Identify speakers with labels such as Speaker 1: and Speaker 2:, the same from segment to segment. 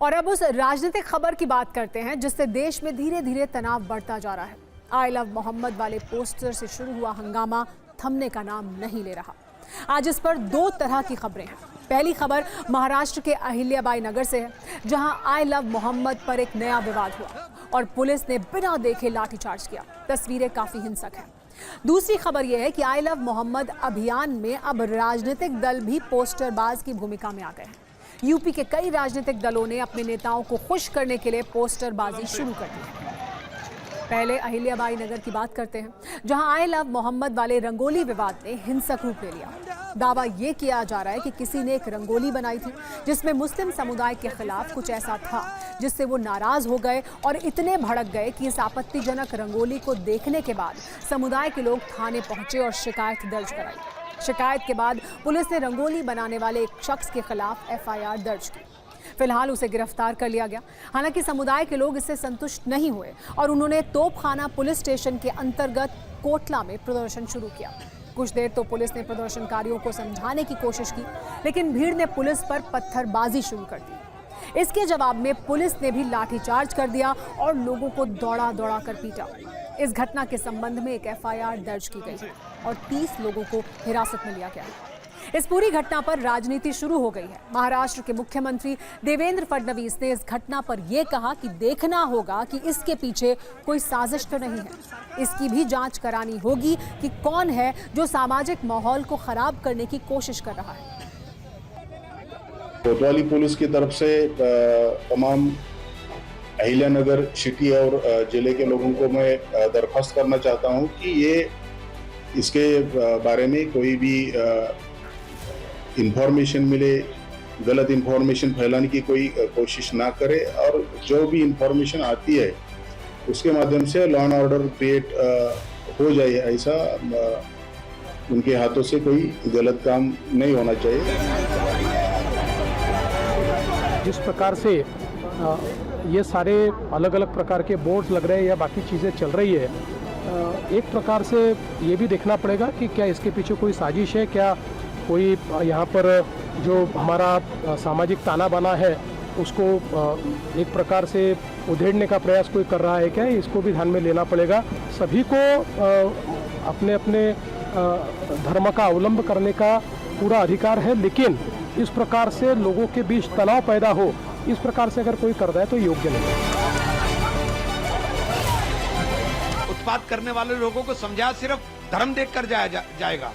Speaker 1: और अब उस राजनीतिक खबर की बात करते हैं जिससे देश में धीरे धीरे तनाव बढ़ता जा रहा है। आई लव मोहम्मद वाले पोस्टर से शुरू हुआ हंगामा थमने का नाम नहीं ले रहा। आज इस पर दो तरह की खबरें हैं। पहली खबर महाराष्ट्र के अहिल्याबाई नगर से है, जहां आई लव मोहम्मद पर एक नया विवाद हुआ और पुलिस ने बिना देखे लाठीचार्ज किया। तस्वीरें काफी हिंसक हैं। दूसरी खबर यह है कि आई लव मोहम्मद अभियान में अब राजनीतिक दल भी पोस्टरबाज की भूमिका में आ गए हैं। यूपी के कई राजनीतिक दलों ने अपने नेताओं को खुश करने के लिए पोस्टरबाजी शुरू कर दी है। पहले अहिल्याबाई नगर की बात करते हैं, जहां आई लव मोहम्मद वाले रंगोली विवाद ने हिंसक रूप ले लिया। दावा यह किया जा रहा है कि किसी ने एक रंगोली बनाई थी जिसमें मुस्लिम समुदाय के खिलाफ कुछ ऐसा था जिससे वो नाराज हो गए और इतने भड़क गए कि इस आपत्तिजनक रंगोली को देखने के बाद समुदाय के लोग थाने पहुंचे और शिकायत दर्ज कराई। शिकायत के बाद पुलिस ने रंगोली बनाने वाले एक शख्स के खिलाफ एफआईआर दर्ज की। फिलहाल उसे गिरफ्तार कर लिया गया। हालांकि समुदाय के लोग इससे संतुष्ट नहीं हुए और उन्होंने तोपखाना पुलिस स्टेशन के अंतर्गत कोटला में प्रदर्शन शुरू किया। कुछ देर तो पुलिस ने प्रदर्शनकारियों को समझाने की कोशिश की, लेकिन भीड़ ने पुलिस पर पत्थरबाजी शुरू कर दी। इसके जवाब में पुलिस ने भी लाठीचार्ज कर दिया और लोगों को दौड़ा दौड़ा कर पीटा। इस घटना के संबंध में एक एफआईआर दर्ज की गई है और 30 लोगों को हिरासत में लिया गया है। इस पूरी घटना पर राजनीति शुरू हो गई है। महाराष्ट्र के मुख्यमंत्री देवेंद्र फडणवीस ने इस घटना पर यह कहा कि देखना होगा कि इसके पीछे कोई साजिश तो नहीं है। इसकी भी जांच करानी होगी कि कौन है जो सामाजिक माहौल को खराब करने की कोशिश कर रहा है।
Speaker 2: कोतवाली पुलिस की तरफ से तमाम अहिल्यानगर सिटी और जिले के लोगों को मैं दरख्वास्त करना चाहता हूं कि ये इसके बारे में कोई भी इंफॉर्मेशन मिले, गलत इंफॉर्मेशन फैलाने की कोई कोशिश ना करे और जो भी इंफॉर्मेशन आती है उसके माध्यम से लॉ एंड ऑर्डर क्रिएट हो जाए, ऐसा उनके हाथों से कोई गलत काम नहीं होना चाहिए।
Speaker 3: जिस प्रकार से ये सारे अलग अलग प्रकार के बोर्ड्स लग रहे हैं या बाकी चीज़ें चल रही है, एक प्रकार से ये भी देखना पड़ेगा कि क्या इसके पीछे कोई साजिश है, क्या कोई यहाँ पर जो हमारा सामाजिक ताना बाना है उसको एक प्रकार से उधेड़ने का प्रयास कोई कर रहा है क्या, इसको भी ध्यान में लेना पड़ेगा। सभी को अपने अपने धर्म का अवलंब करने का पूरा अधिकार है, लेकिन इस प्रकार से लोगों के बीच तनाव पैदा हो, इस प्रकार से अगर कोई कर रहा है तो योग्य नहीं।
Speaker 4: उत्पात करने वाले लोगों को समझाया सिर्फ धर्म देखकर जाएगा,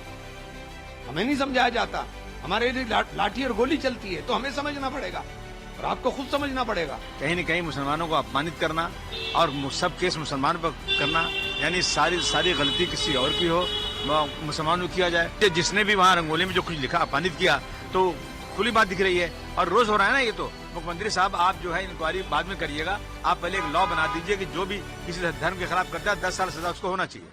Speaker 4: हमें नहीं समझाया जाता। हमारे लिए लाठी और गोली चलती है तो हमें समझना पड़ेगा और आपको खुद समझना पड़ेगा।
Speaker 5: कहीं न कहीं मुसलमानों को अपमानित करना और सब केस मुसलमान पर करना, यानी सारी गलती किसी और की हो, मुसलमानों को किया जाए। जिसने भी वहाँ रंगोली में जो कुछ लिखा, अपमानित किया, तो खुली बात दिख रही है और रोज हो रहा है ना। ये तो मुख्यमंत्री साहब, आप जो है इंक्वायरी बाद में करिएगा, आप पहले एक लॉ बना दीजिए कि जो भी किसी धर्म के खिलाफ करता है 10 साल सजा उसको होना चाहिए।